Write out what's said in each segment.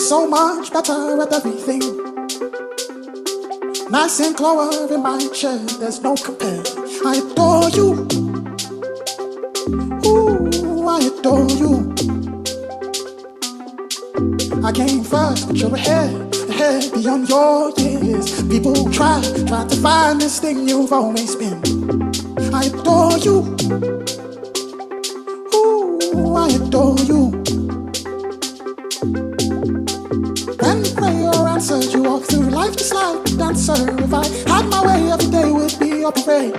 so much better at everything. Nice and clover in my chair, there's no compare. I adore you. Ooh, I adore you. I came first, but you're ahead beyond your years. People try to find this thing you've always been. I adore you. Ooh, I adore you. When you pray or answer, you walk through life just like a dancer. If I had my way, every day would be your parade.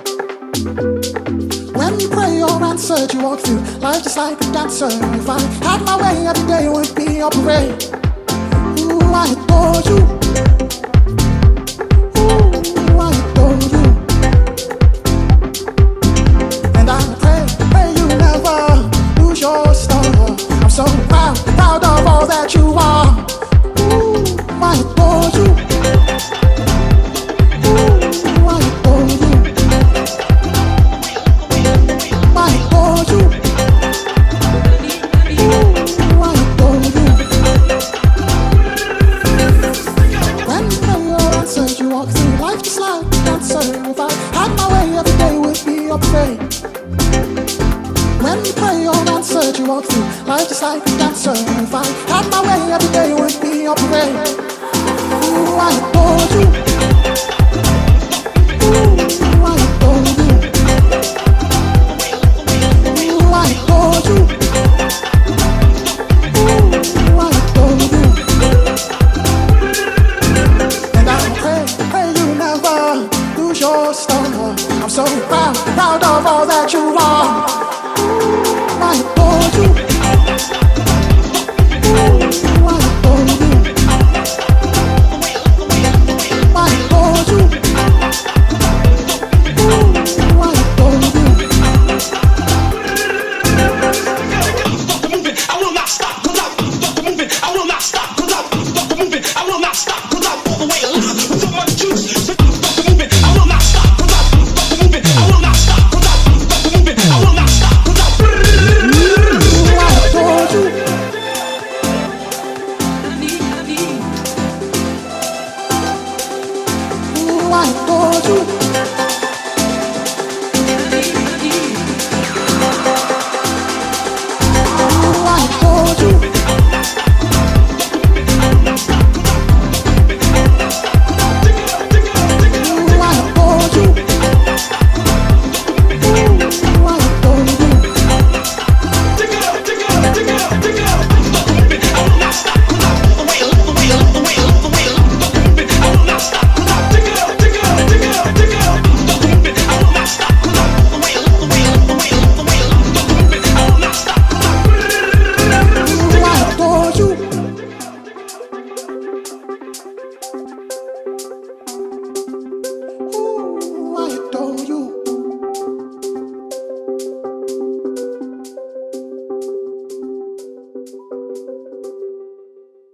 When you pray or answer, you walk through life just like a dancer. If I had my way, every day would be your parade. Ooh, I adore you. Ooh, I adore you. And I pray you never lose your star. I'm so proud of all that you are. Ooh, I adore you. Ooh, I adore you. I adore you. Ooh, I adore you. When you pray or answer, you walk through life just like a dancer. If I had my way, every day would be your parade. When you pray or answer, you walk through life just like a dancer. If I had my way, every day would be your parade. Ooh, I adore you. Ooh, I adore you. Ooh, I adore you. Ooh, I adore you. And I pray you never lose your star. I'm so proud of all that you are.